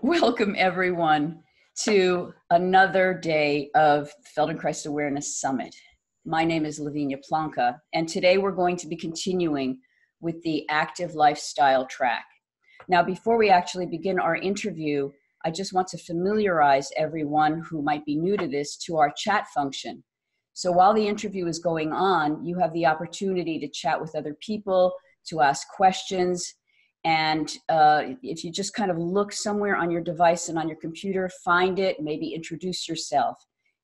Welcome everyone to another day of Feldenkrais Awareness Summit. My name is Lavinia Planca, and today we're going to be continuing with the active lifestyle track. Now, before we actually begin our interview, I just want to familiarize everyone who might be new to this to our chat function. So while the interview is going on, you have the opportunity to chat with other people, to ask questions. And if you just kind of look somewhere on your device and on your computer, find it, maybe introduce yourself.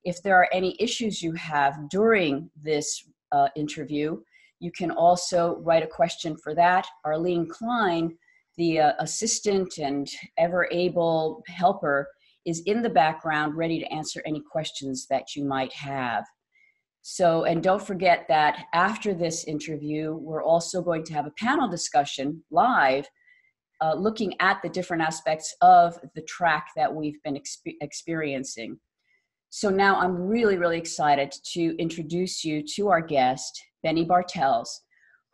If there are any issues you have during this interview, you can also write a question for that. Arlene Klein, the assistant and ever able helper, is in the background ready to answer any questions that you might have. So, and don't forget that after this interview, we're also going to have a panel discussion live, looking at the different aspects of the track that we've been experiencing. So now I'm really, really excited to introduce you to our guest, Bennie Bartels,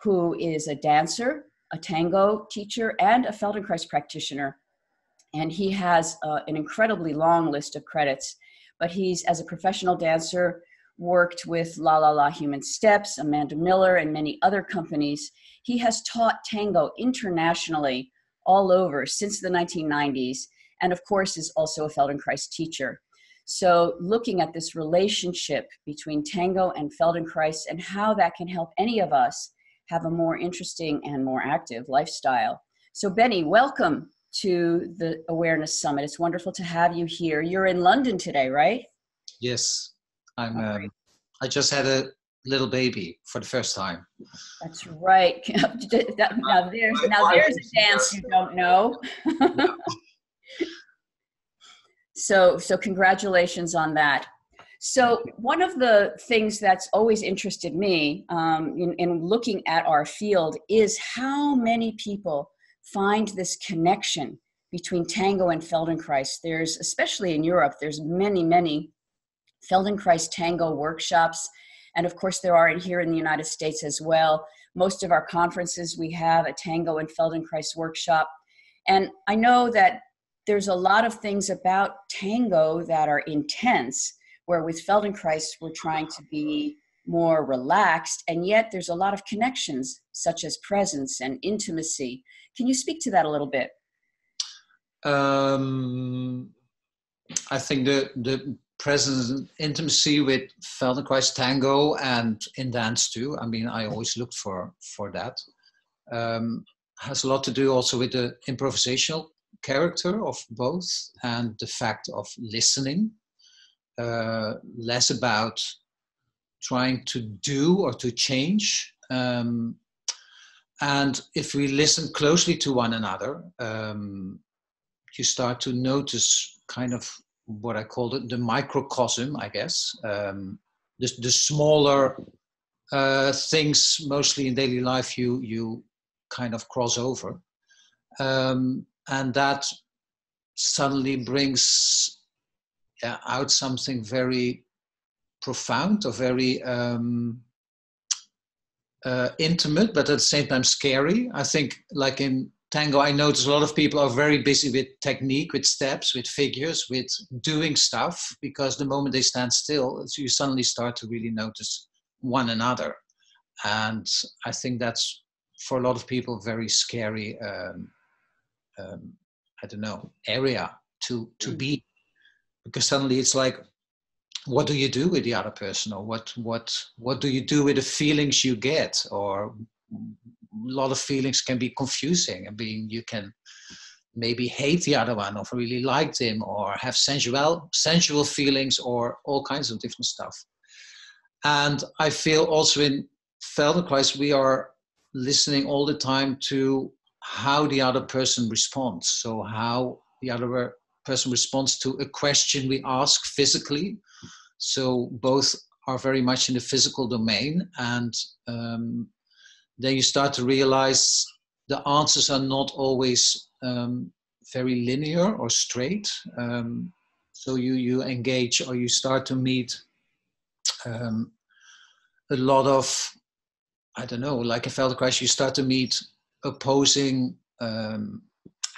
who is a dancer, a tango teacher, and a Feldenkrais practitioner. And he has an incredibly long list of credits, but he's, as a professional dancer, worked with La La La Human Steps, Amanda Miller, and many other companies. He has taught tango internationally all over since the 1990s, and of course is also a Feldenkrais teacher. So looking at this relationship between tango and Feldenkrais and how that can help any of us have a more interesting and more active lifestyle. So Bennie, welcome to the Awareness Summit. It's wonderful to have you here. You're in London today, right? Yes. I just had a little baby for the first time. That's right. Now there's a dance you don't know. So congratulations on that. So one of the things that's always interested me in looking at our field is how many people find this connection between tango and Feldenkrais. There's, especially in Europe, there's many Feldenkrais tango workshops. And of course, there are here in the United States as well. Most of our conferences, we have a tango and Feldenkrais workshop. And I know that there's a lot of things about tango that are intense, where with Feldenkrais, we're trying to be more relaxed. And yet there's a lot of connections, such as presence and intimacy. Can you speak to that a little bit? I think the presence and intimacy with Feldenkrais tango and in dance too. I mean, I always looked for that. Has a lot to do also with the improvisational character of both and the fact of listening. Less about trying to do or to change. And if we listen closely to one another, you start to notice kind of what I call the microcosm, I guess. The smaller things, mostly in daily life, you kind of cross over. And that suddenly brings out something very profound or very intimate, but at the same time scary. I think, like in tango, I notice a lot of people are very busy with technique, with steps, with figures, with doing stuff, because the moment they stand still, you suddenly start to really notice one another. And I think that's, for a lot of people, very scary, I don't know, area to be. Because suddenly it's like, what do you do with the other person? Or what do you do with the feelings you get? Or a lot of feelings can be confusing. I mean, you can maybe hate the other one or really like them or have sensual feelings or all kinds of different stuff. And I feel also in Feldenkrais, we are listening all the time to how the other person responds. So how the other person responds to a question we ask physically. So both are very much in the physical domain. And then you start to realize the answers are not always very linear or straight. So you engage, or you start to meet a lot of, I don't know, like in Feldenkrais, you start to meet opposing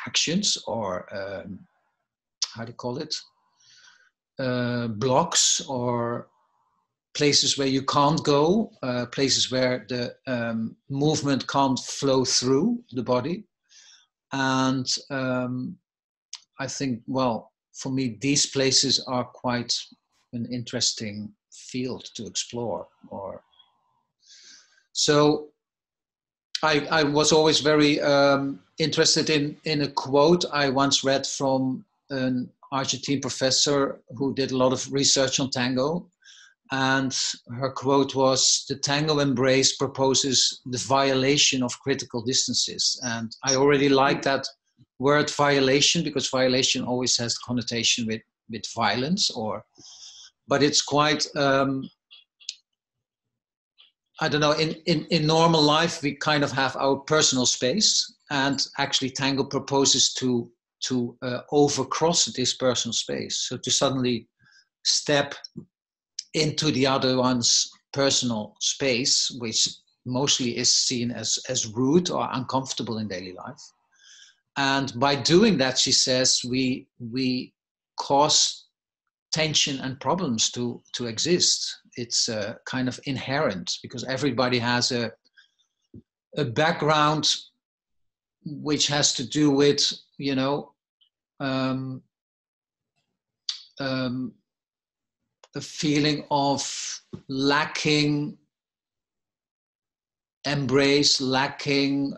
actions or how do you call it, blocks or places where you can't go, places where the movement can't flow through the body. And I think, well, for me, these places are quite an interesting field to explore. So I was always very interested in a quote I once read from an Argentine professor who did a lot of research on tango. And her quote was, "The tango embrace proposes the violation of critical distances." And I already like that word violation, because violation always has the connotation with violence, but it's quite, I don't know, in normal life, we kind of have our personal space, and actually tango proposes to overcross this personal space. So to suddenly step into the other one's personal space, which mostly is seen as rude or uncomfortable in daily life. And by doing that, she says, we cause tension and problems to exist. It's kind of inherent, because everybody has a background which has to do with, you know, a feeling of lacking embrace, lacking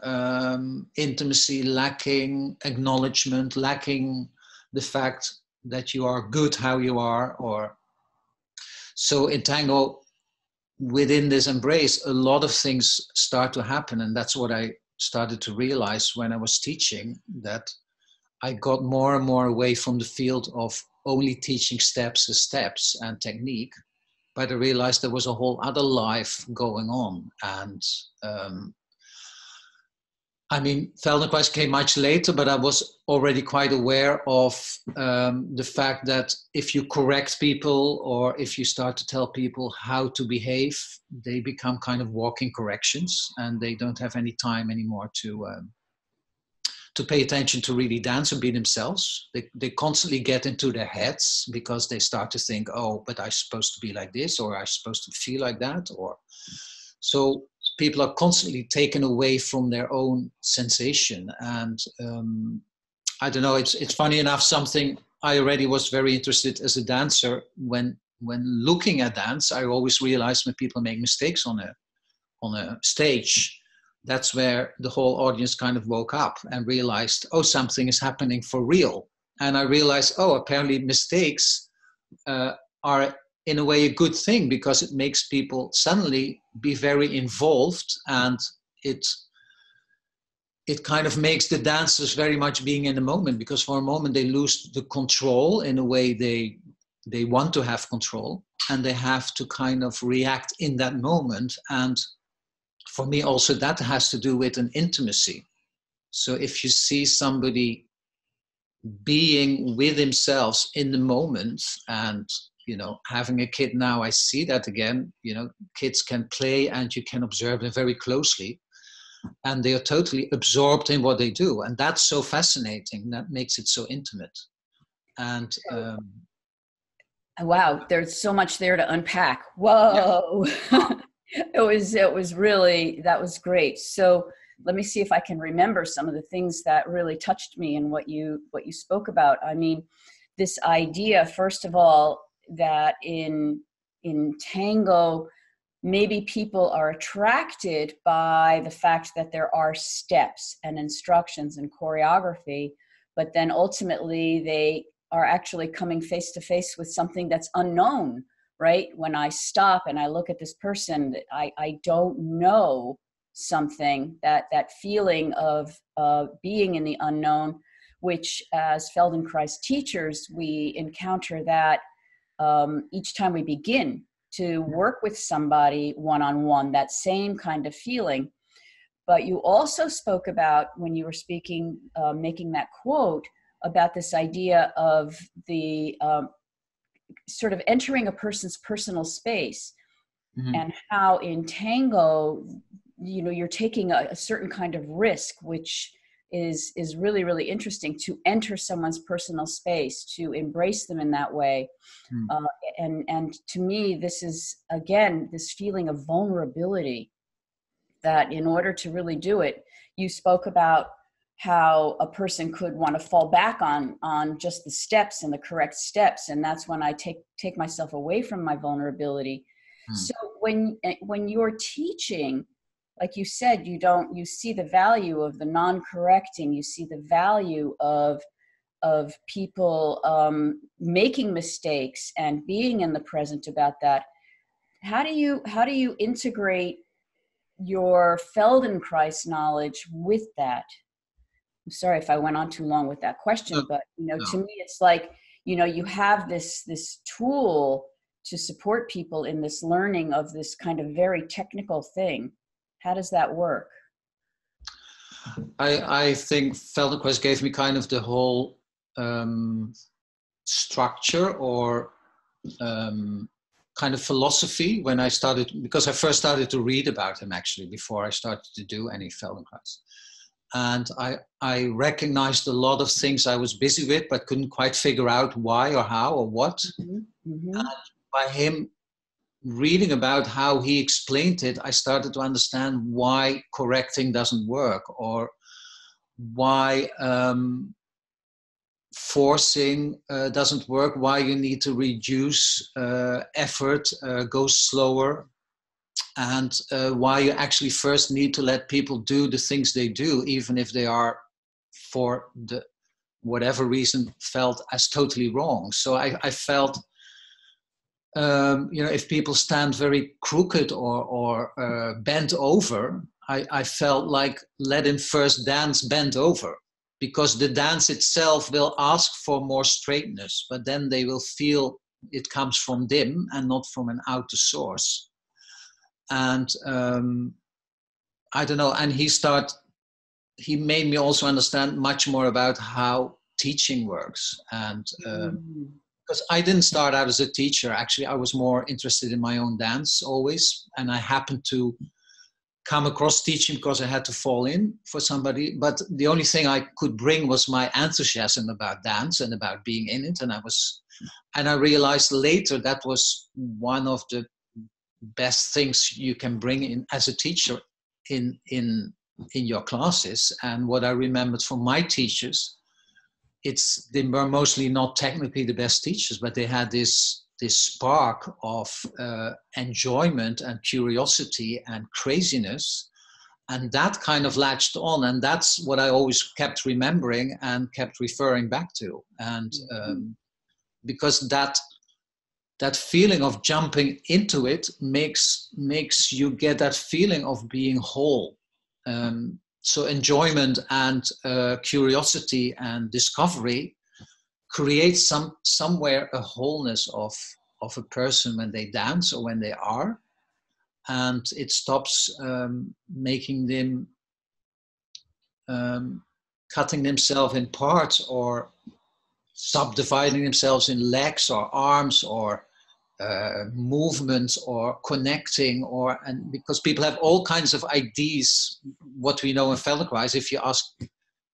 intimacy, lacking acknowledgement, lacking the fact that you are good how you are. Or so in tango, within this embrace, a lot of things start to happen. And that's what I started to realize when I was teaching, that I got more and more away from the field of only teaching steps as steps and technique, but I realized there was a whole other life going on. And I mean, Feldenkrais came much later, but I was already quite aware of the fact that if you correct people, or if you start to tell people how to behave, they become kind of walking corrections, and they don't have any time anymore to pay attention to really dance and be themselves. They constantly get into their heads, because they start to think, oh, but I'm supposed to be like this, or I'm supposed to feel like that. Or so people are constantly taken away from their own sensation. And I don't know, it's funny enough, something I already was very interested as a dancer. When looking at dance, I always realized when people make mistakes on a stage, that's where the whole audience kind of woke up and realized, oh, something is happening for real. And I realized, oh, apparently mistakes are in a way a good thing, because it makes people suddenly be very involved, and it kind of makes the dancers very much being in the moment, because for a moment they lose the control in a way they want to have control, and they have to kind of react in that moment. And for me also, that has to do with an intimacy. So if you see somebody being with themselves in the moment, and, you know, having a kid now, I see that again, you know, kids can play and you can observe them very closely, and they are totally absorbed in what they do. And that's so fascinating. That makes it so intimate. And wow, there's so much there to unpack. Whoa. yeah. It was really, that was great. So let me see if I can remember some of the things that really touched me and what you spoke about. I mean, this idea, first of all, that in tango, maybe people are attracted by the fact that there are steps and instructions and choreography, but then ultimately they are actually coming face to face with something that's unknown, right? When I stop and I look at this person, I don't know something, that feeling of being in the unknown, which as Feldenkrais teachers, we encounter that each time we begin to work with somebody one-on-one, that same kind of feeling. But you also spoke about, when you were speaking, making that quote, about this idea of the sort of entering a person's personal space, and how in tango, you know, you're taking a certain kind of risk, which is really, really interesting, to enter someone's personal space, to embrace them in that way. Mm. And to me, this is, again, this feeling of vulnerability, that in order to really do it, you spoke about how a person could want to fall back on just the steps and the correct steps. And that's when I take myself away from my vulnerability. Mm. So when you're teaching, like you said, you see the value of the non-correcting, you see the value of people making mistakes and being in the present about that. How do you integrate your Feldenkrais knowledge with that? I'm sorry if I went on too long with that question, but to me, it's like, you have this tool to support people in this learning of this kind of very technical thing. How does that work? I think Feldenkrais gave me kind of the whole structure or kind of philosophy when I started, because I first started to read about him actually before I started to do any Feldenkrais. And I recognized a lot of things I was busy with, but couldn't quite figure out why or how or what. Mm-hmm. Mm-hmm. And by him reading about how he explained it, I started to understand why correcting doesn't work, or why forcing doesn't work, why you need to reduce effort, go slower, and why you actually first need to let people do the things they do, even if they are, for the whatever reason, felt as totally wrong. So I felt, if people stand very crooked or bent over, I felt like let him first dance bent over, because the dance itself will ask for more straightness, but then they will feel it comes from them and not from an outer source. And I don't know, and he made me also understand much more about how teaching works. And because I didn't start out as a teacher, actually I was more interested in my own dance always, and I happened to come across teaching because I had to fall in for somebody, but the only thing I could bring was my enthusiasm about dance and about being in it. And I realized later that was one of the best things you can bring in as a teacher in your classes. And what I remembered from my teachers, they were mostly not technically the best teachers, but they had this spark of enjoyment and curiosity and craziness, and that kind of latched on, and that's what I always kept remembering and kept referring back to. And because that feeling of jumping into it makes you get that feeling of being whole. So enjoyment and curiosity and discovery creates somewhere a wholeness of a person when they dance or when they are, and it stops making them cutting themselves in parts or subdividing themselves in legs or arms or movements or connecting, and because people have all kinds of ideas. What we know in Feldenkrais, if you ask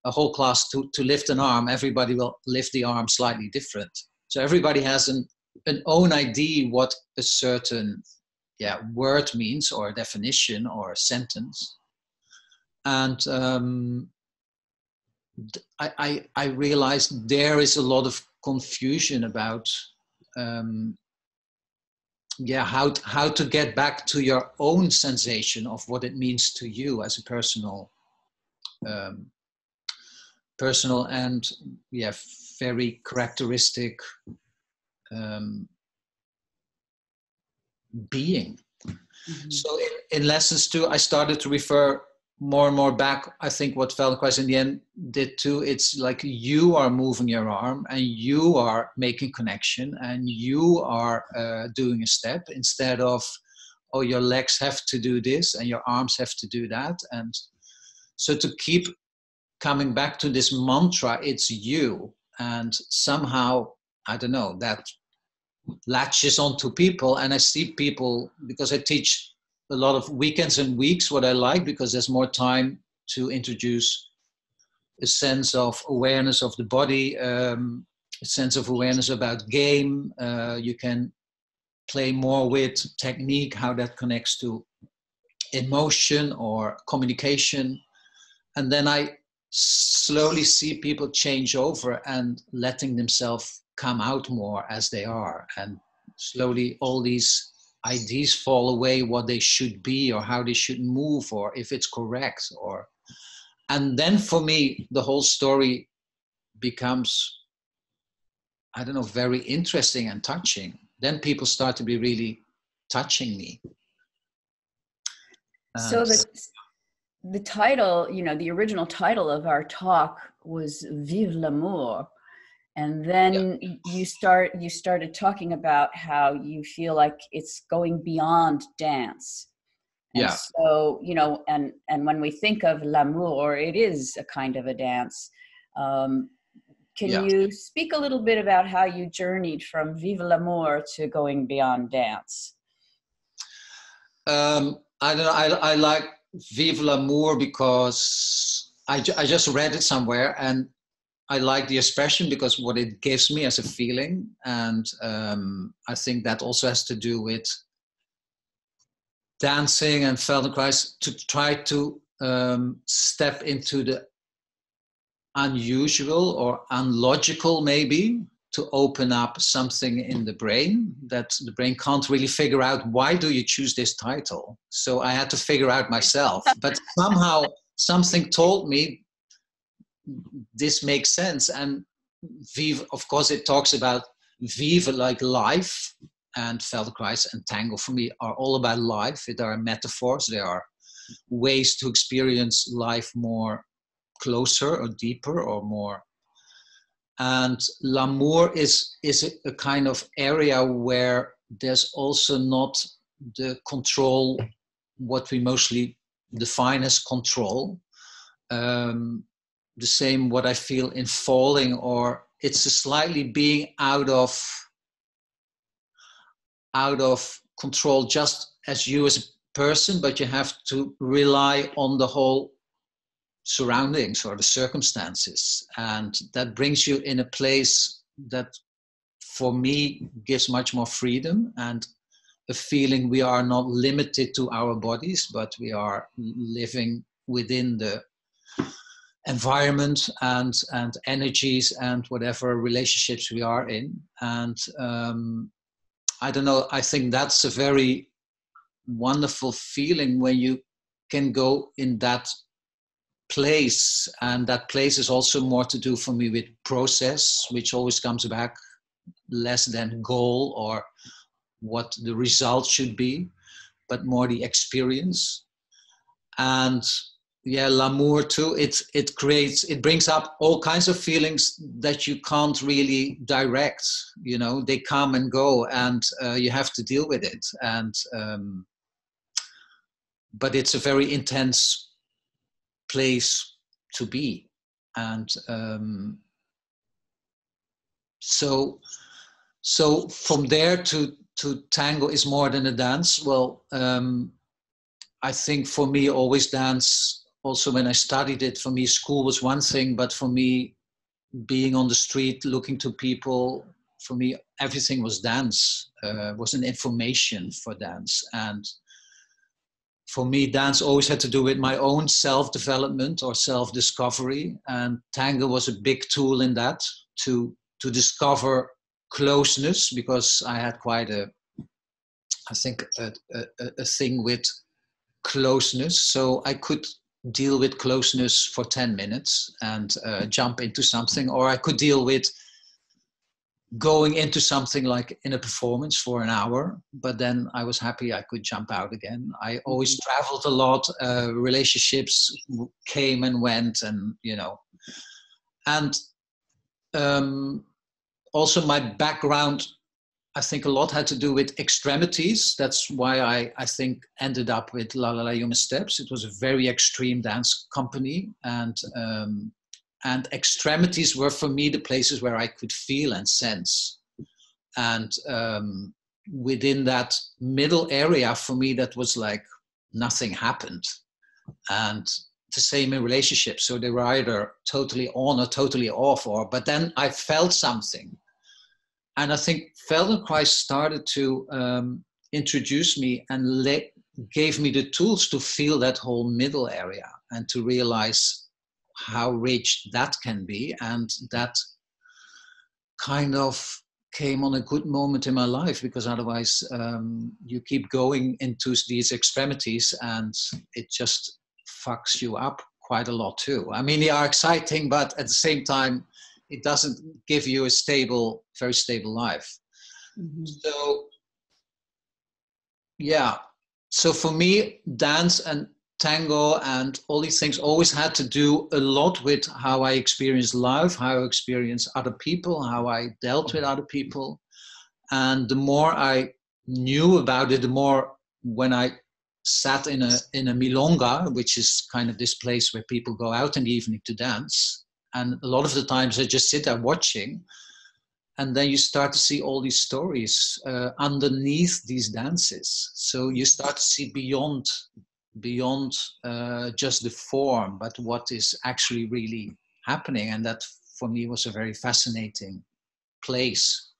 a whole class to lift an arm, everybody will lift the arm slightly different. So everybody has an own idea what a certain word means, or a definition, or a sentence. And I realized there is a lot of confusion about how to get back to your own sensation of what it means to you as a personal and very characteristic being. Mm-hmm. So in lessons 2, I started to refer more and more back. I think what Feldenkrais in the end did too, it's like you are moving your arm and you are making connection and you are doing a step, instead of, oh, your legs have to do this and your arms have to do that. And so to keep coming back to this mantra, it's you. And somehow, I don't know, that latches onto people. And I see people, because I teach a lot of weekends and weeks, what I like, because there's more time to introduce a sense of awareness of the body, a sense of awareness about game. You can play more with technique, how that connects to emotion or communication. And then I slowly see people change over and letting themselves come out more as they are. And slowly all these ideas fall away, what they should be or how they should move or if it's correct. And then for me, the whole story becomes, I don't know, very interesting and touching. Then people start to be really touching me. So the title, you know, the original title of our talk was Vive l'amour. And then you started talking about how you feel like it's going beyond dance. And so, you know, and when we think of l'amour, it is a kind of a dance. Can you speak a little bit about how you journeyed from Vive l'amour to going beyond dance? I don't know. I like Vive l'amour because I just read it somewhere, and I like the expression because what it gives me as a feeling. And I think that also has to do with dancing and Feldenkrais, to try to step into the unusual or unlogical, maybe, to open up something in the brain that the brain can't really figure out. Why do you choose this title? So I had to figure out myself, but somehow something told me this makes sense. And Vive, of course, it talks about Vive, like life, and Feldenkrais and tango for me are all about life. They are metaphors. They are ways to experience life more closer or deeper or more. And l'amour is a kind of area where there's also not the control, what we mostly define as control. The same what I feel in falling, or it's a slightly being out of control, just as you as a person, but you have to rely on the whole surroundings or the circumstances, and that brings you in a place that for me gives much more freedom and a feeling we are not limited to our bodies, but we are living within the environment and energies and whatever relationships we are in. And I don't know, I think that's a very wonderful feeling when you can go in that place. And that place is also more to do for me with process, which always comes back less than goal or what the result should be, but more the experience. And l'amour too, it brings up all kinds of feelings that you can't really direct. You know, they come and go, and you have to deal with it. And but it's a very intense place to be. And so from there to tango is more than a dance. Well, I think for me, always dance, also when I studied it, for me, school was one thing, but for me, being on the street, looking to people, for me, everything was dance, was an information for dance. And for me, dance always had to do with my own self-development or self-discovery. And tango was a big tool in that, to discover closeness, because I had quite a thing with closeness. So I could deal with closeness for 10 minutes and jump into something, or I could deal with going into something like in a performance for an hour, but then I was happy I could jump out again. I always traveled a lot, relationships came and went, and you know, and also my background, I think a lot had to do with extremities. That's why I think ended up with La La La Human Steps. It was a very extreme dance company, and extremities were for me the places where I could feel and sense. And within that middle area, for me, that was like nothing happened. And the same in relationships. So they were either totally on or totally off, but then I felt something. And I think Feldenkrais started to introduce me and gave me the tools to feel that whole middle area and to realize how rich that can be. And that kind of came on a good moment in my life, because otherwise you keep going into these extremities and it just fucks you up quite a lot too. I mean, they are exciting, but at the same time, it doesn't give you a stable, very stable life. Mm-hmm. So, yeah. So for me, dance and tango and all these things always had to do a lot with how I experienced life, how I experienced other people, how I dealt with other people. And the more I knew about it, the more when I sat in a milonga, which is kind of this place where people go out in the evening to dance. And a lot of the times I just sit there watching. And then you start to see all these stories underneath these dances. So you start to see beyond just the form, but what is actually really happening. And that for me was a very fascinating place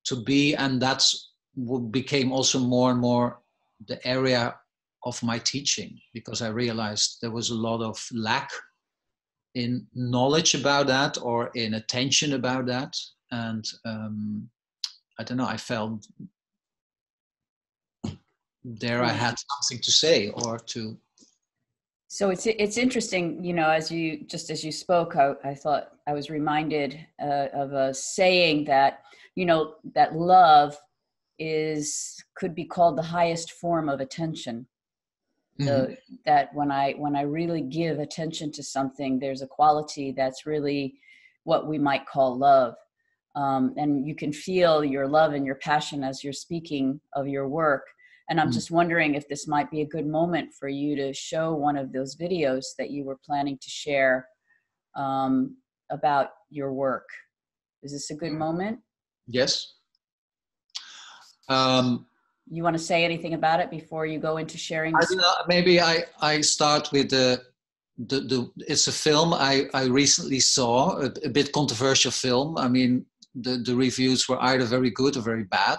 to be. And that's what became also more and more the area of my teaching, because I realized there was a lot of lack in knowledge about that or in attention about that. And I don't know, I felt there I had something to say or to. So it's interesting, you know, as you spoke, I thought I was reminded of a saying that, you know, that love could be called the highest form of attention. Mm-hmm. That when I really give attention to something, there's a quality that's really what we might call love. And you can feel your love and your passion as you're speaking of your work. And I'm just wondering if this might be a good moment for you to show one of those videos that you were planning to share about your work. Is this a good moment? Yes. You want to say anything about it before you go into sharing? Maybe I start with it's a film I recently saw, a bit controversial film. I mean, the reviews were either very good or very bad.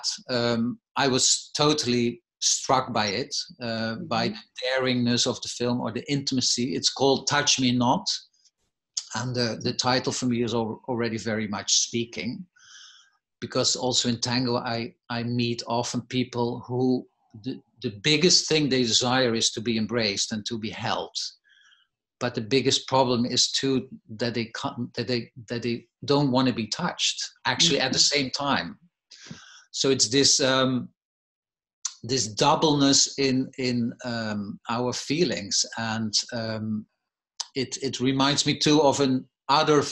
I was totally struck by it, by the daringness of the film or the intimacy. It's called Touch Me Not. And the title for me is already very much speaking, because also in tango, I meet often people who the biggest thing they desire is to be embraced and to be held. But the biggest problem is too that they don't want to be touched actually at the same time. So it's this this doubleness in our feelings, and it reminds me too of an other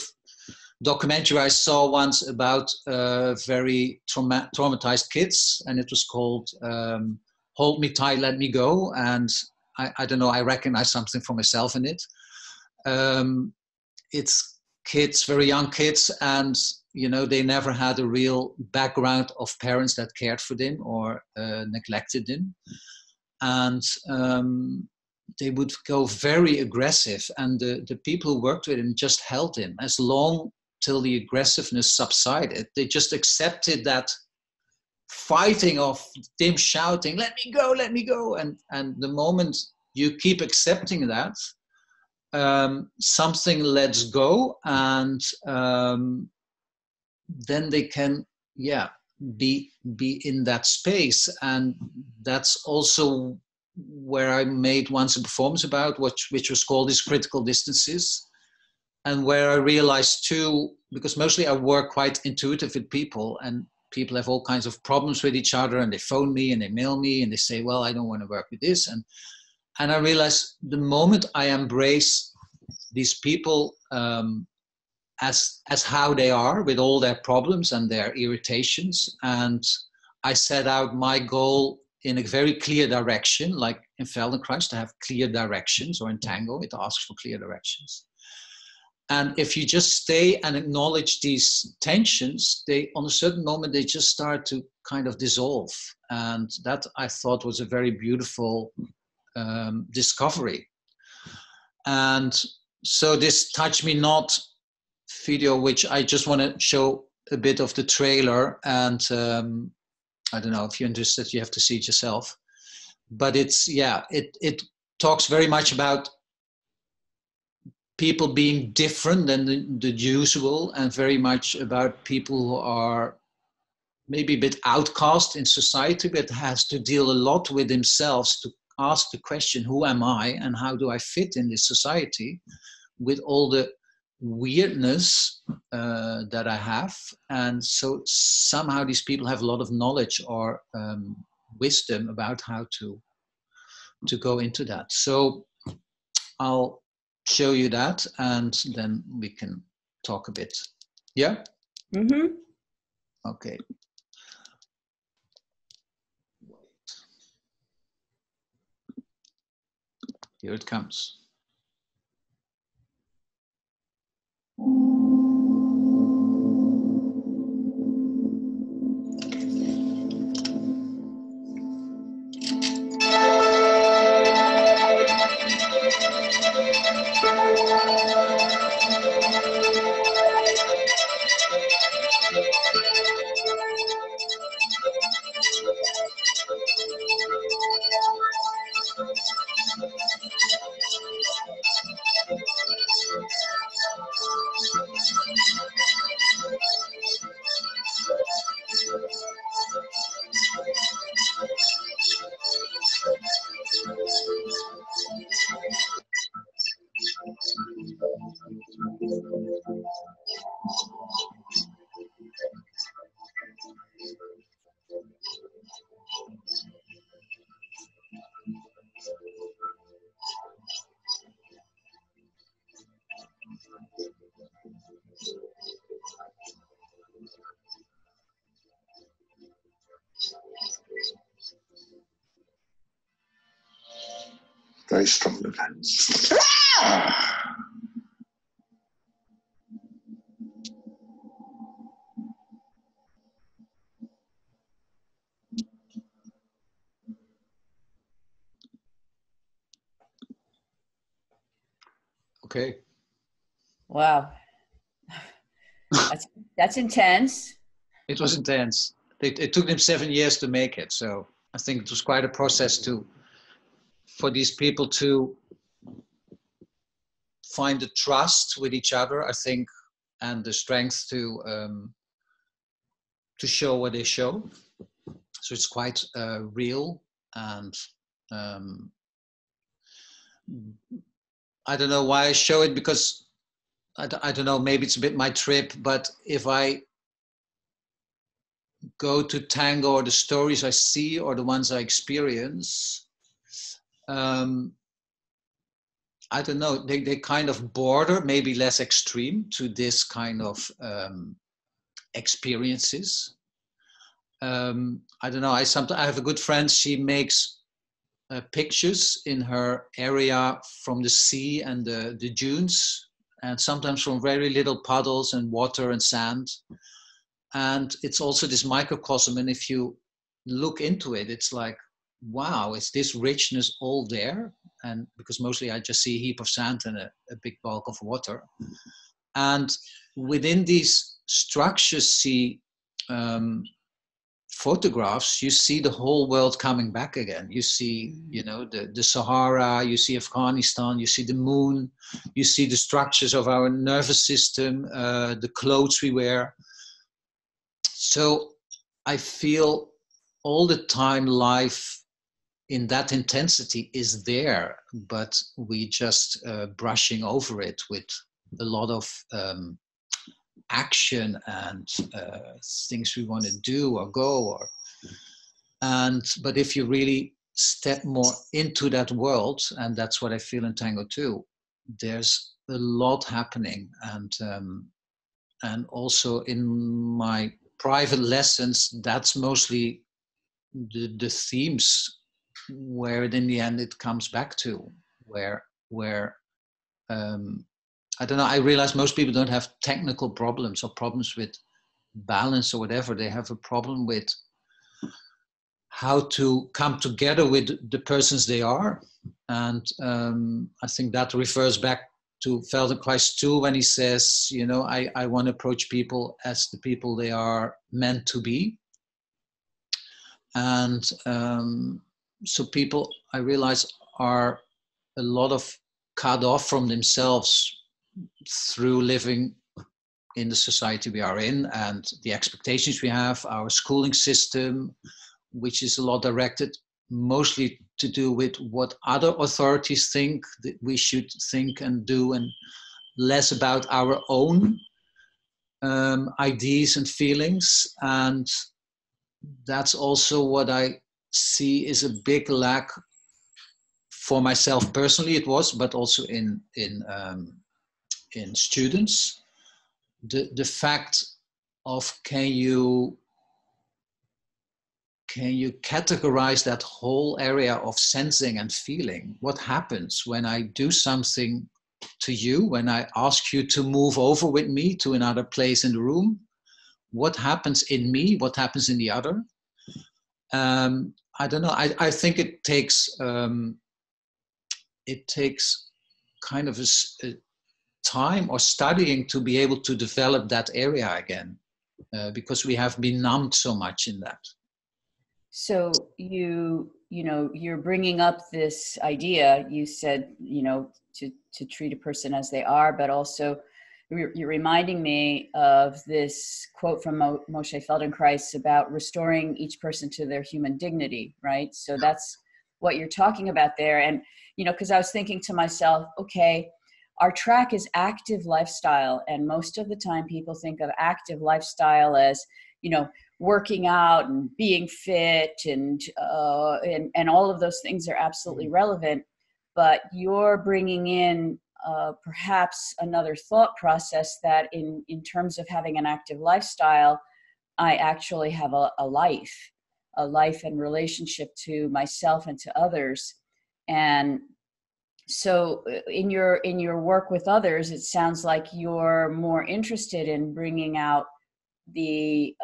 documentary I saw once about very traumatized kids, and it was called Hold Me Tight, Let Me Go. And I don't know, I recognize something for myself in it. It's kids, very young kids, and you know, they never had a real background of parents that cared for them or neglected them. And they would go very aggressive, and the people who worked with him just held him as long till the aggressiveness subsided. They just accepted that fighting of them shouting, let me go. And the moment you keep accepting that, something lets go, and then they can, be in that space. And that's also where I made once a performance about which was called these critical distances. And where I realized too, because mostly I work quite intuitive with people, and people have all kinds of problems with each other, and they phone me and they mail me and they say, well, I don't want to work with this. And I realized the moment I embrace these people as how they are, with all their problems and their irritations, and I set out my goal in a very clear direction, like in Feldenkrais, to have clear directions, or in tango, it asks for clear directions. And if you just stay and acknowledge these tensions, on a certain moment, they just start to kind of dissolve. And that I thought was a very beautiful discovery. And so this Touch Me Not video, which I just want to show a bit of the trailer, and I don't know if you're interested, you have to see it yourself. But it's, yeah, it talks very much about people being different than the usual, and very much about people who are maybe a bit outcast in society, but has to deal a lot with themselves to ask the question, who am I and how do I fit in this society with all the weirdness that I have. And so somehow these people have a lot of knowledge or wisdom about how to go into that. So I'll show you that, and then we can talk a bit. Yeah? Mm-hmm. Okay. Here it comes. Very strong defense. Okay. Wow. That's intense. It was intense. It took them 7 years to make it. So I think it was quite a process for these people to find the trust with each other, I think, and the strength to show what they show. So it's quite real, and I don't know why I show it, because I don't know, maybe it's a bit my trip, but if I go to tango, or the stories I see or the ones I experience, I don't know, they kind of border, maybe less extreme, to this kind of experiences. I don't know, I have a good friend, she makes pictures in her area from the sea and the dunes, and sometimes from very little puddles and water and sand. And it's also this microcosm, and if you look into it, it's like, wow, is this richness all there? And because mostly I just see a heap of sand and a big bulk of water. And within these structures, see photographs, you see the whole world coming back again. You see, you know, the Sahara, you see Afghanistan, you see the moon, you see the structures of our nervous system, the clothes we wear. So I feel all the time life in that intensity is there, but we just brushing over it with a lot of action and things we want to do or go, but if you really step more into that world, and that's what I feel in tango too, there's a lot happening. And also in my private lessons, that's mostly the themes where in the end it comes back to, where I don't know, I realize most people don't have technical problems or problems with balance or whatever. They have a problem with how to come together with the persons they are. And I think that refers back to Feldenkrais too, when he says, you know, I want to approach people as the people they are meant to be. And so people, I realize, are a lot of cut off from themselves through living in the society we are in and the expectations we have, our schooling system, which is a lot directed mostly to do with what other authorities think that we should think and do, and less about our own ideas and feelings. And that's also what I see is a big lack for myself personally. It was, but also in students. The fact of can you categorize that whole area of sensing and feeling? What happens when I do something to you, when I ask you to move over with me to another place in the room? What happens in me? What happens in the other? I don't know. I think it takes kind of a time or studying to be able to develop that area again, because we have been numbed so much in that. So you're bringing up this idea. You said, to treat a person as they are, but also you're reminding me of this quote from Moshe Feldenkrais about restoring each person to their human dignity, right? So that's what you're talking about there. And, because I was thinking to myself, okay, our track is active lifestyle. And most of the time people think of active lifestyle as, working out and being fit and all of those things are absolutely relevant. But you're bringing in perhaps another thought process that in terms of having an active lifestyle, I actually have a life and relationship to myself and to others. And so in your work with others, it sounds like you're more interested in bringing out the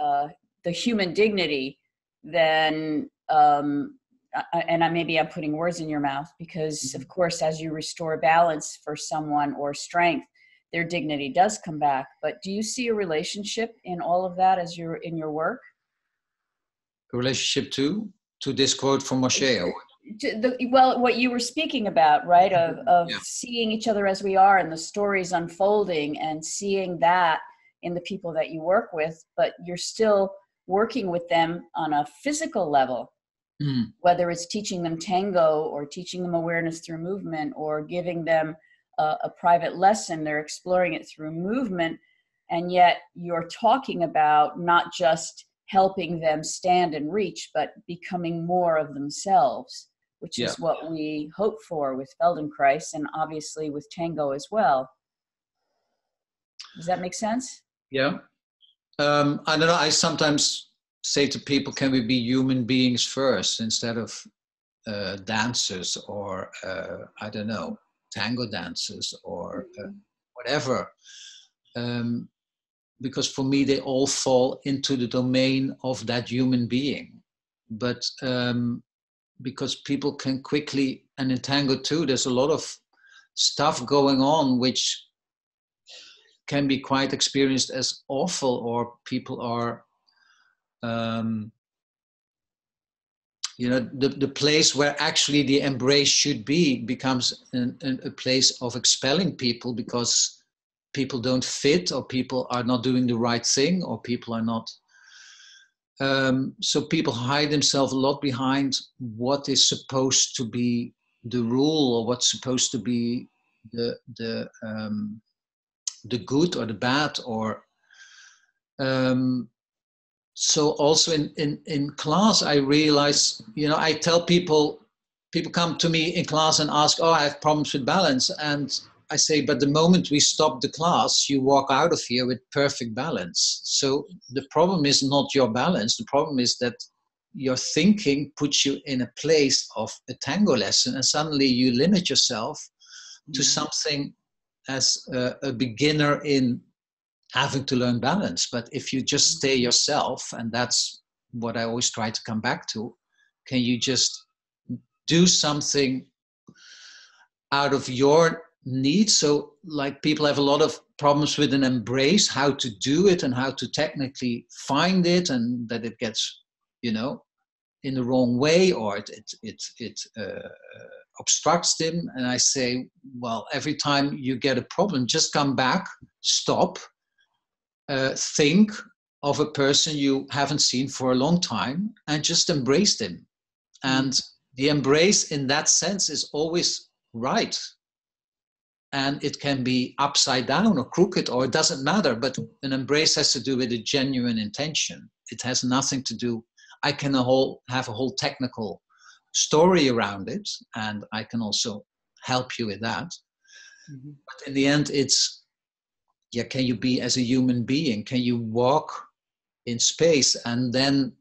human dignity than maybe I'm putting words in your mouth, because of course, as you restore balance for someone or strength, their dignity does come back. But do you see a relationship in all of that as you're in your work? A relationship to this quote from Moshe? Well, what you were speaking about, right? Of seeing each other as we are and the stories unfolding and seeing that in the people that you work with, but you're still working with them on a physical level, whether it's teaching them tango or teaching them awareness through movement or giving them a private lesson. They're exploring it through movement. And yet you're talking about not just helping them stand and reach, but becoming more of themselves, which is what we hope for with Feldenkrais and obviously with tango as well. Does that make sense? Yeah. I don't know. I sometimes say to people, can we be human beings first instead of dancers or, I don't know, tango dancers or whatever? Because for me, they all fall into the domain of that human being. But because people can quickly, and in tango too, there's a lot of stuff going on which can be quite experienced as awful, or people are, the place where actually the embrace should be becomes a place of expelling people because people don't fit, or people are not doing the right thing, or people are not. So people hide themselves a lot behind what is supposed to be the rule, or what's supposed to be the good or the bad, or so also in class I realize, I tell people come to me in class and ask, I have problems with balance, and I say, but the moment we stop the class, you walk out of here with perfect balance. So the problem is not your balance. The problem is that your thinking puts you in a place of a tango lesson, and suddenly you limit yourself to something as a beginner in having to learn balance. But if you just stay yourself, and that's what I always try to come back to, can you just do something out of your needs? So like people have a lot of problems with an embrace, how to do it and how to technically find it, and that it gets, you know, in the wrong way, or it obstructs them. And I say, well, every time you get a problem, just come back, stop, think of a person you haven't seen for a long time, and just embrace them. And the embrace in that sense is always right. And it can be upside down or crooked, or it doesn't matter, but an embrace has to do with a genuine intention. It has nothing to do, I can have a whole technical story around it, and I can also help you with that. Mm-hmm. But in the end, it's, yeah, can you be as a human being? Can you walk in space? And then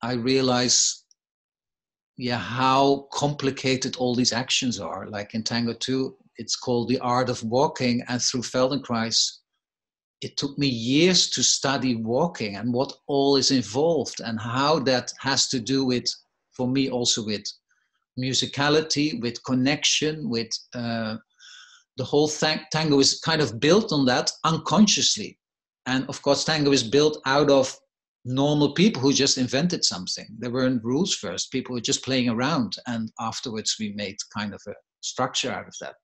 I realize, yeah, how complicated all these actions are. Like in Tango 2, it's called The Art of Walking. And through Feldenkrais, it took me years to study walking and what all is involved and how that has to do with, for me, also with musicality, with connection, with the whole tango is kind of built on that unconsciously. And of course, tango is built out of normal people who just invented something. There weren't rules first. People were just playing around. And afterwards, we made kind of a structure out of that.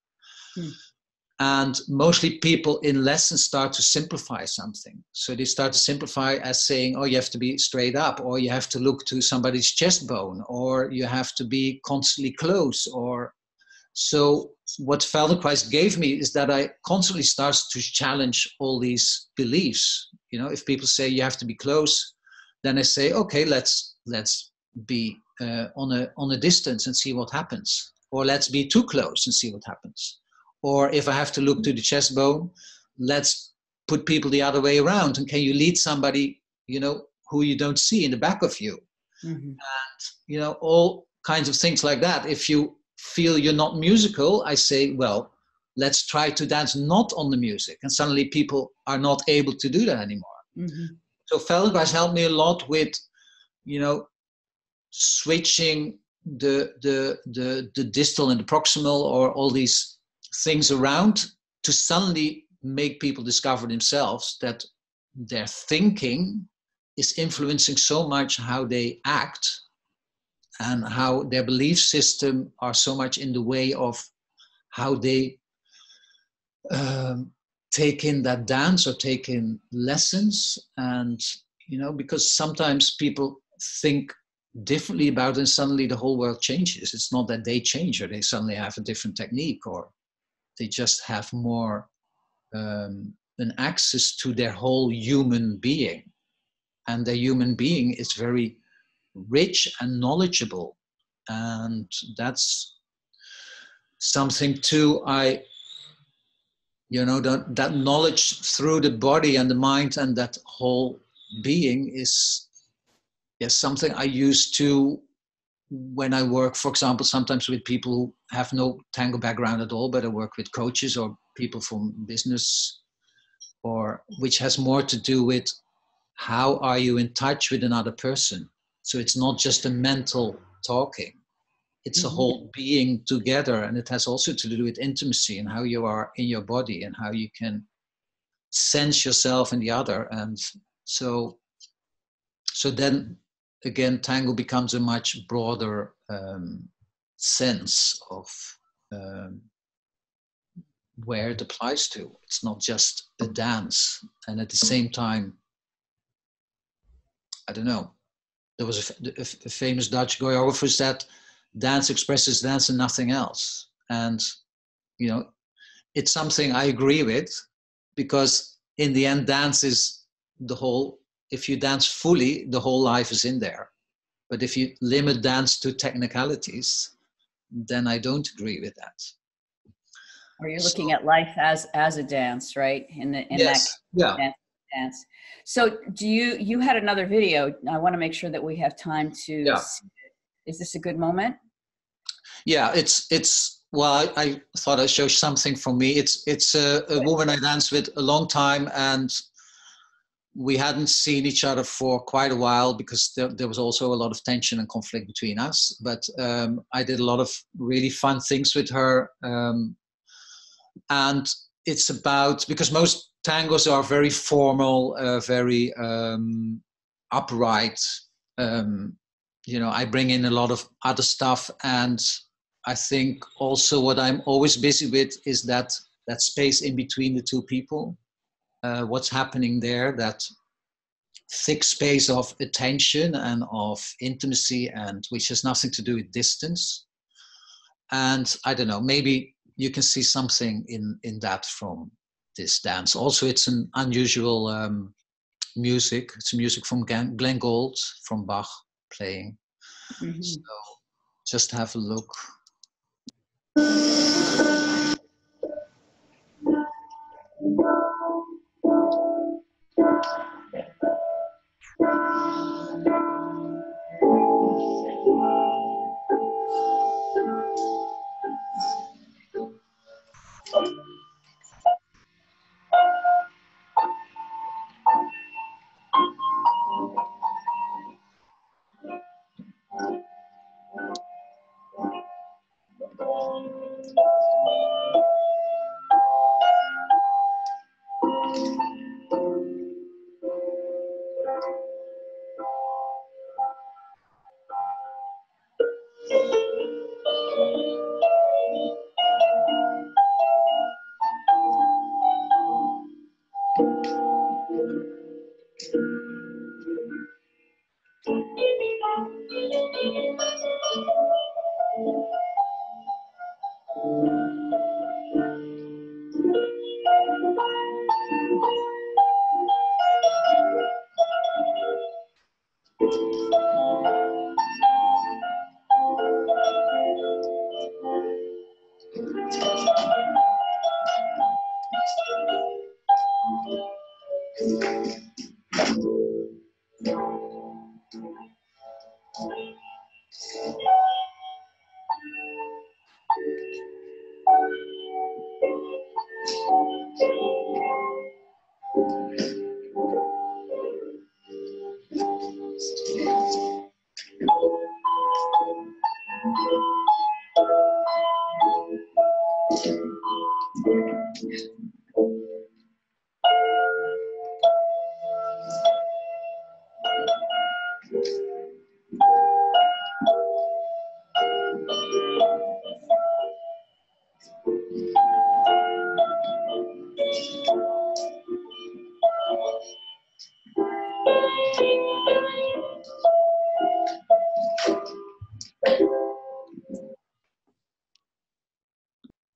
And mostly people in lessons start to simplify something. So they start to simplify as saying, oh, you have to be straight up, or you have to look to somebody's chest bone, or you have to be constantly close. Or so what Feldenkrais gave me is that I constantly start to challenge all these beliefs. You know, if people say you have to be close, then I say, okay, let's be on a distance and see what happens. Or let's be too close and see what happens. Or if I have to look to the chest bone, let's put people the other way around. And can you lead somebody, you know, who you don't see in the back of you? Mm-hmm. And, you know, all kinds of things like that. If you feel you're not musical, I say, well, let's try to dance not on the music. And suddenly people are not able to do that anymore. Mm-hmm. So Feldenkrais helped me a lot with, you know, switching the distal and the proximal, or all these things around, to suddenly make people discover themselves that their thinking is influencing so much how they act, and how their belief system are so much in the way of how they take in that dance or take in lessons. And, you know, because sometimes people think differently about it and suddenly the whole world changes. It's not that they change or they suddenly have a different technique, or they just have more an access to their whole human being. And their human being is very rich and knowledgeable. And that's something too, you know, that knowledge through the body and the mind and that whole being is something I use to, when I work, for example, sometimes with people who have no tango background at all, but I work with coaches or people from business, or which has more to do with how are you in touch with another person. So it's not just a mental talking, it's a whole being together. And it has also to do with intimacy and how you are in your body and how you can sense yourself in the other. And so then again, tango becomes a much broader sense of where it applies to. It's not just a dance. And at the same time, I don't know, there was a famous Dutch choreographer said, dance expresses dance and nothing else. And, you know, it's something I agree with, because in the end, dance is the whole, if you dance fully, the whole life is in there. But if you limit dance to technicalities, then I don't agree with that. Or you're looking at life as a dance, right? Yes. That dance. So you had another video. I want to make sure that we have time to see it. Is this a good moment? Yeah, it's well, I thought I'd show something from me. It's a woman I danced with a long time, and we hadn't seen each other for quite a while because there was also a lot of tension and conflict between us. But I did a lot of really fun things with her. And it's about, because most tangos are very formal, very upright. I bring in a lot of other stuff. And I think also what I'm always busy with is that space in between the two people. What's happening there, that thick space of attention and of intimacy, and which has nothing to do with distance. And I don't know, maybe you can see something in that from this dance. Also, it's an unusual music. It's music from Glenn Gould, from Bach playing. Mm-hmm. So just have a look.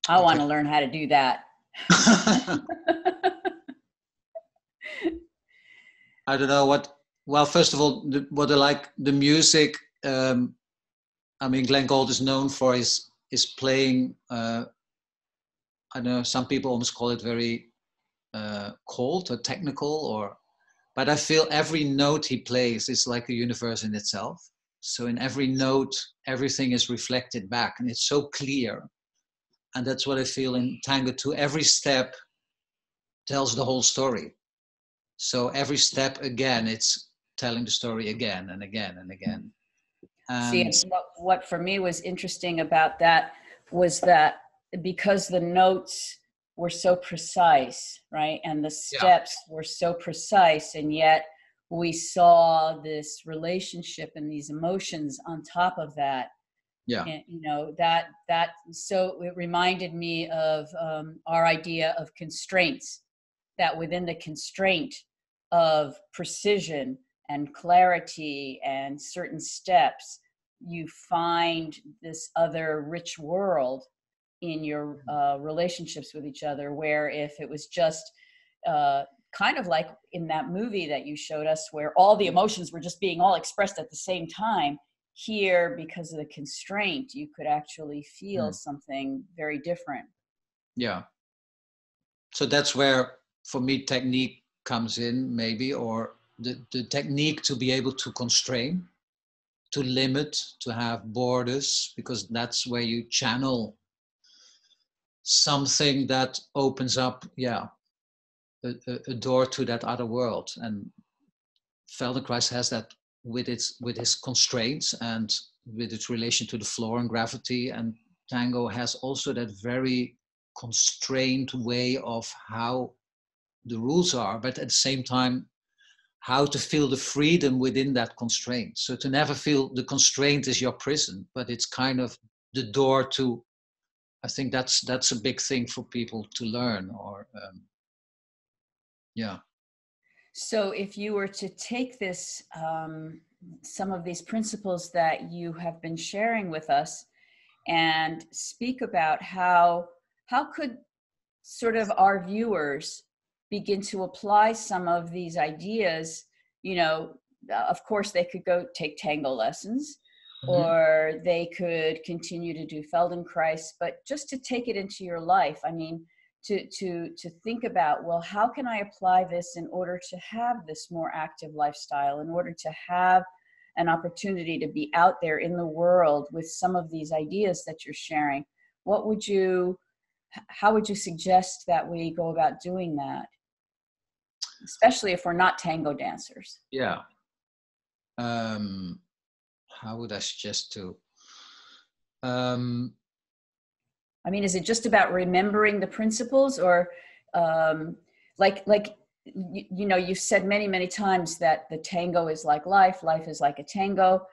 I want to learn how to do that. I don't know what. Well, first of all, what I like, the music. I mean, Glenn Gould is known for his playing. I know some people almost call it very cold or technical, but I feel every note he plays is like a universe in itself. So in every note, everything is reflected back, and it's so clear. And that's what I feel in tango too. Every step tells the whole story. So every step, again, it's telling the story again and again and again. See, what for me was interesting about that was that because the notes were so precise, right? And the steps were so precise, and yet we saw this relationship and these emotions on top of that. Yeah. And, so it reminded me of our idea of constraints, that within the constraint of precision and clarity and certain steps, you find this other rich world in your relationships with each other, where if it was just kind of like in that movie that you showed us, where all the emotions were just being all expressed at the same time, here, because of the constraint, you could actually feel something very different. Yeah. So that's where, for me, technique comes in, maybe, or the technique to be able to constrain, to limit, to have borders, because that's where you channel something that opens up, a door to that other world. And Feldenkrais has that with his constraints and with its relation to the floor and gravity. And tango has also that very constrained way of how the rules are, but at the same time, how to feel the freedom within that constraint. So to never feel the constraint is your prison, but it's kind of the door to, I think that's a big thing for people to learn, or yeah. So if you were to take this, some of these principles that you have been sharing with us and speak about how could sort of our viewers begin to apply some of these ideas, you know, of course they could go take tango lessons, or they could continue to do Feldenkrais, but just to take it into your life. I mean, to think about, well, how can I apply this in order to have this more active lifestyle, in order to have an opportunity to be out there in the world with some of these ideas that you're sharing? How would you suggest that we go about doing that, especially if we're not tango dancers? Yeah. How would I suggest to? I mean, is it just about remembering the principles, or like you know, you've said many times that the tango is like life is like a tango.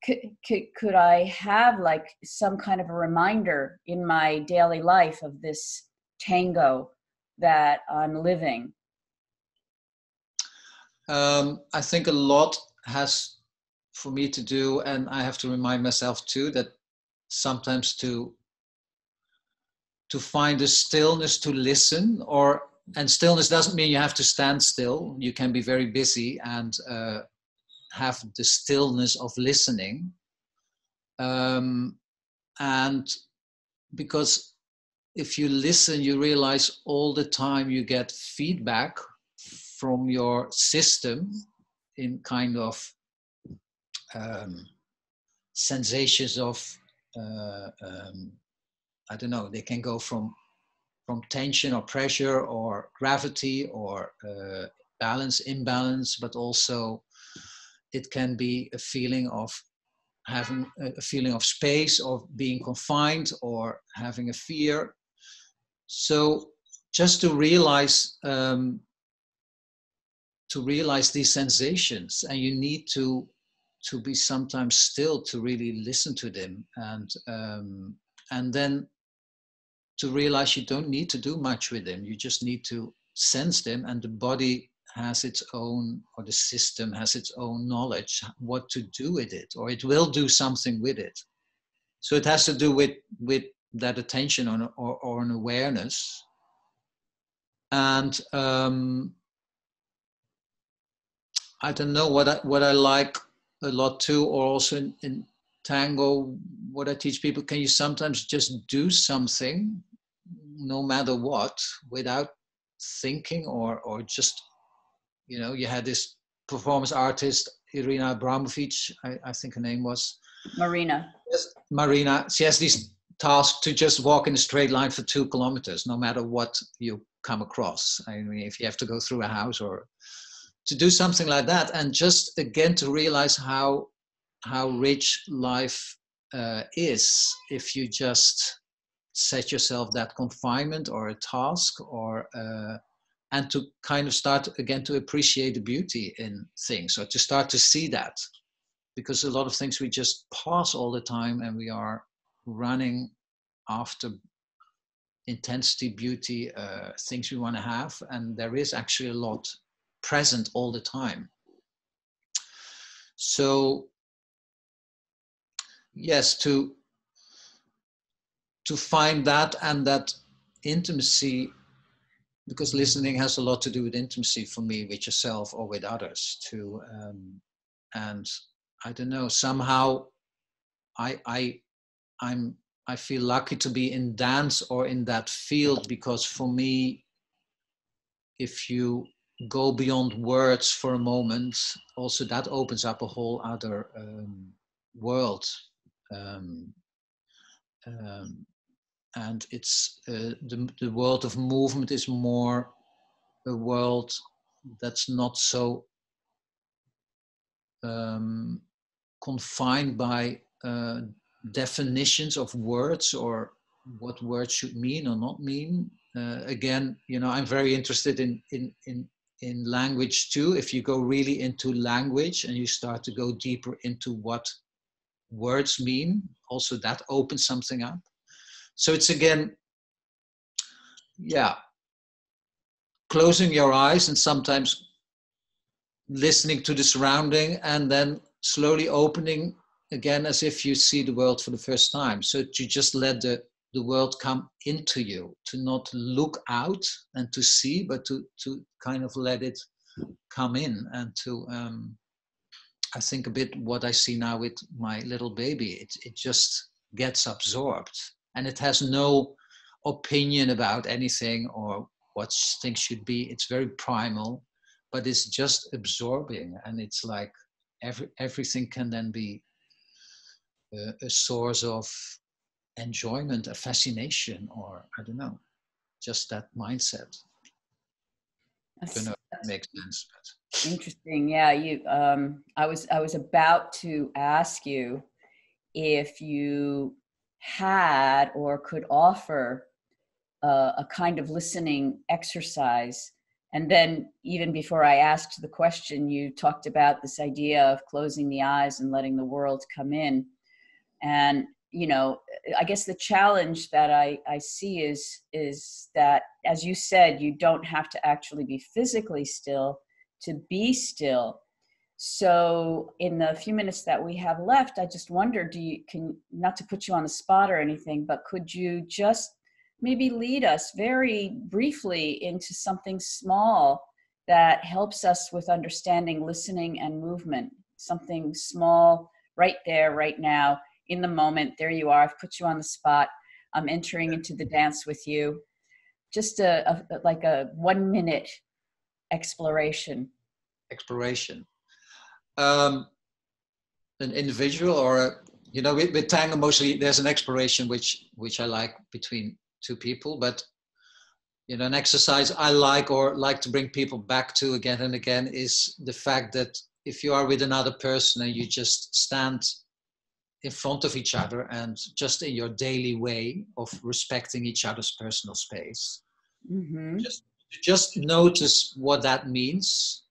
Could I have like some kind of a reminder in my daily life of this tango that I'm living? I think a lot has for me to do, and I have to remind myself too that sometimes to find a stillness to listen, and stillness doesn't mean you have to stand still. You can be very busy and have the stillness of listening. And because if you listen, you realize all the time you get feedback from your system in kind of sensations of I don't know, they can go from tension or pressure or gravity or balance, imbalance, but also it can be a feeling of having a feeling of space, or being confined, or having a fear. So just to realize these sensations, and you need to be sometimes still to really listen to them, and then to realize you don't need to do much with them. You just need to sense them, and the body has its own, or the system has its own knowledge what to do with it, or it will do something with it. So it has to do with that attention or an awareness. And I don't know, what I like a lot too, or also in tango, what I teach people, can you sometimes just do something no matter what, without thinking, or just, you know, you had this performance artist, Irina Abramovic, I think her name was. Marina. Yes, Marina. She has these tasks to just walk in a straight line for 2 kilometers, no matter what you come across. I mean, if you have to go through a house, or to do something like that, and just again to realize how rich life is if you just set yourself that confinement or a task, or and to kind of start again to appreciate the beauty in things, or to start to see that, because a lot of things we just pass all the time, and we are running after intensity, beauty, things we want to have, and there is actually a lot present all the time. So yes, to find that, and that intimacy, because listening has a lot to do with intimacy for me, with yourself or with others too. And I don't know, somehow I feel lucky to be in dance or in that field, because for me, if you go beyond words for a moment, also that opens up a whole other world. And it's the world of movement is more a world that's not so confined by definitions of words or what words should mean or not mean. Again, I'm very interested in language too. If you go really into language and you start to go deeper into what words mean, also that opens something up. So it's again, closing your eyes and sometimes listening to the surrounding and then slowly opening again as if you see the world for the first time. So to just let the world come into you, to not look out and to see, but to kind of let it come in and to, I think a bit what I see now with my little baby, it just gets absorbed and it has no opinion about anything or what things should be. It's very primal, but it's just absorbing, and it's like everything can then be a source of enjoyment, a fascination, or I don't know, just that mindset. I don't know if it makes sense. But. Interesting. Yeah, I was about to ask you if you had or could offer a kind of listening exercise. And then even before I asked the question, you talked about this idea of closing the eyes and letting the world come in. And, I guess the challenge that I see is that, as you said, you don't have to actually be physically still to be still. So in the few minutes that we have left, I just wonder, not to put you on the spot or anything, but could you just maybe lead us very briefly into something small that helps us with understanding listening and movement? Something small right there, right now, in the moment. There you are. I've put you on the spot. I'm entering into the dance with you. Just like a 1 minute exploration. An individual or with tango mostly there's an exploration which I like between two people, but an exercise I like to bring people back to again and again is the fact that if you are with another person and you just stand in front of each other and just in your daily way of respecting each other's personal space, just notice what that means,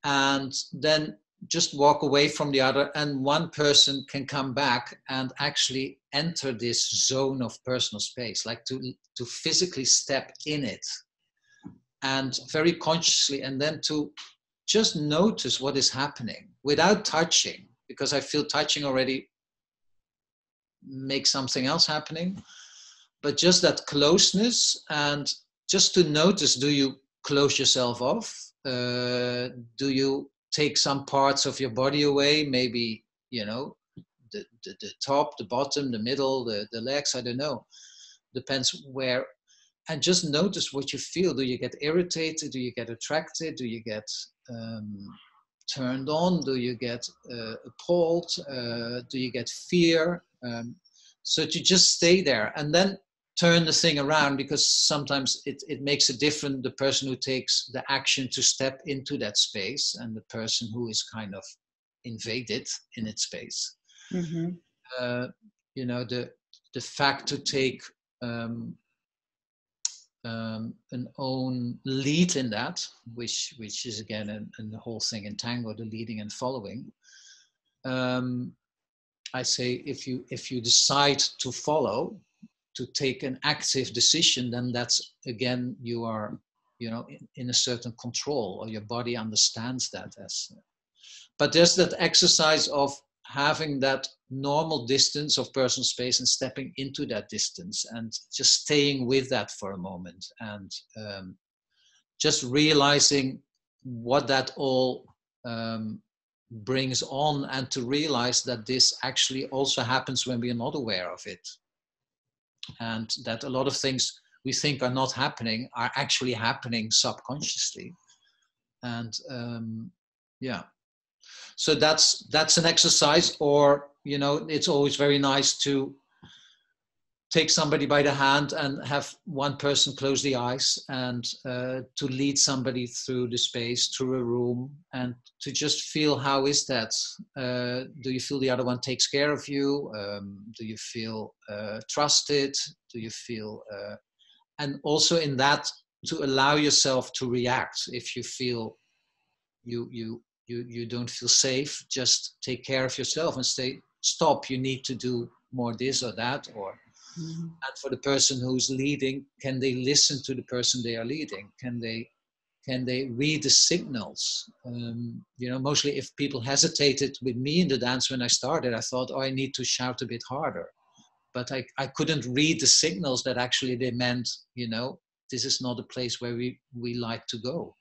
and then just walk away from the other, and one person can come back and actually enter this zone of personal space, like to physically step in it and very consciously, and then to just notice what is happening without touching, because I feel touching already makes something else happening, but just that closeness, and just to notice, do you close yourself off? Do you take some parts of your body away? Maybe, the top, the bottom, the middle, the legs, I don't know. Depends where. And just notice what you feel. Do you get irritated? Do you get attracted? Do you get turned on? Do you get appalled? Do you get fear? So to just stay there and then turn the thing around, because sometimes it makes a difference, the person who takes the action to step into that space and the person who is kind of invaded in its space. Mm-hmm. The fact to take an own lead in that, which is again and the whole thing in tango, the leading and following. I say if you decide to follow, to take an active decision, then that's again you are in a certain control, or your body understands that as. But there's that exercise of having that normal distance of personal space and stepping into that distance and just staying with that for a moment, and just realizing what that all brings on, and to realize that this actually also happens when we are not aware of it, and that a lot of things we think are not happening are actually happening subconsciously. And so that's an exercise. Or it's always very nice to take somebody by the hand and have one person close the eyes and to lead somebody through the space, through a room, and to just feel how is that? Do you feel the other one takes care of you? Do you feel trusted? Do you feel, and also in that, to allow yourself to react if you feel you don't feel safe, just take care of yourself and say, stop, you need to do more this or that, or and for the person who's leading, can they listen to the person they are leading? Can they read the signals? Mostly if people hesitated with me in the dance when I started, I thought, oh, I need to shout a bit harder. But I couldn't read the signals that actually they meant, this is not a place where we like to go.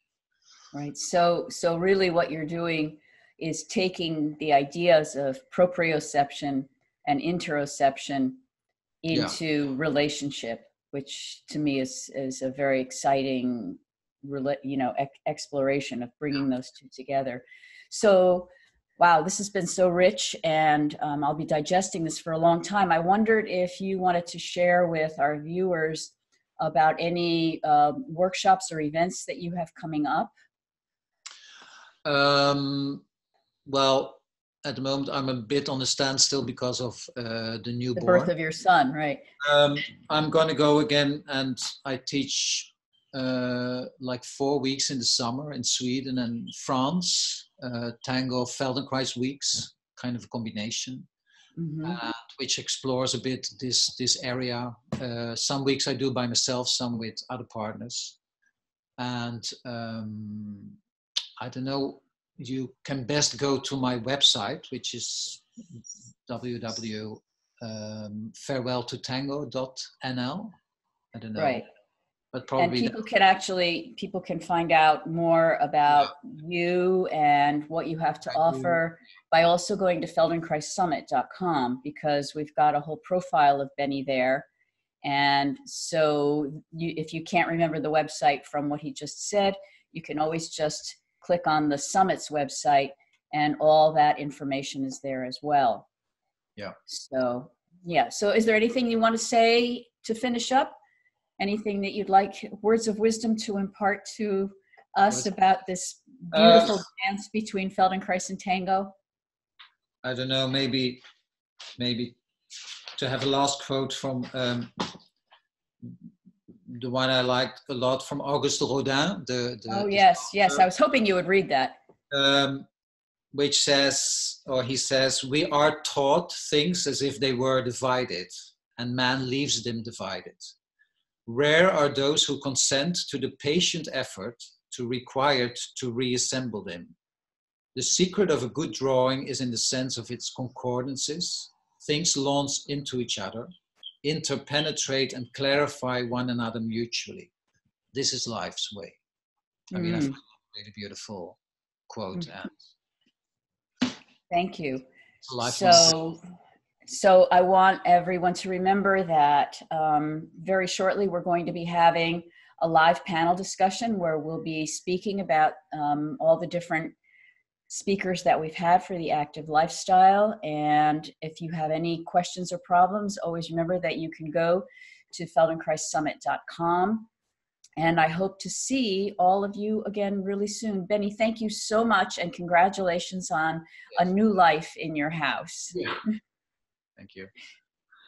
Right. So really what you're doing is taking the ideas of proprioception and interoception into relationship, which to me is a very exciting, exploration of bringing those two together. So, wow, this has been so rich, and I'll be digesting this for a long time. I wondered if you wanted to share with our viewers about any workshops or events that you have coming up. Well, at the moment, I'm a bit on a standstill because of the newborn. The birth of your son, right? I'm going to go again, and I teach like 4 weeks in the summer in Sweden and France, tango Feldenkrais weeks, kind of a combination, which explores a bit this area. Some weeks I do by myself, some with other partners. And I don't know, you can best go to my website, which is www.farewelltotango.nl. I don't know. Right. But probably and people can find out more about you and what you have to offer by also going to feldenkrais.com, because we've got a whole profile of Bennie there. And so if you can't remember the website from what he just said, you can always just click on the Summit's website, and all that information is there as well. Yeah. So, yeah. So is there anything you want to say to finish up? Anything that you'd like, words of wisdom to impart to us about this beautiful dance between Feldenkrais and tango? I don't know, maybe to have a last quote from the one I liked a lot from Auguste Rodin. Yes, I was hoping you would read that. Which says, or he says, we are taught things as if they were divided, and man leaves them divided. Rare are those who consent to the patient effort required to reassemble them. The secret of a good drawing is in the sense of its concordances. Things launch into each other, interpenetrate and clarify one another mutually. This is life's way. I mean, I find it a really beautiful quote. And thank you. So I want everyone to remember that very shortly we're going to be having a live panel discussion where we'll be speaking about all the different speakers that we've had for the active lifestyle. And if you have any questions or problems, always remember that you can go to feldenkrais.com. And I hope to see all of you again really soon. Bennie, thank you so much, and congratulations on a new life in your house. Thank you.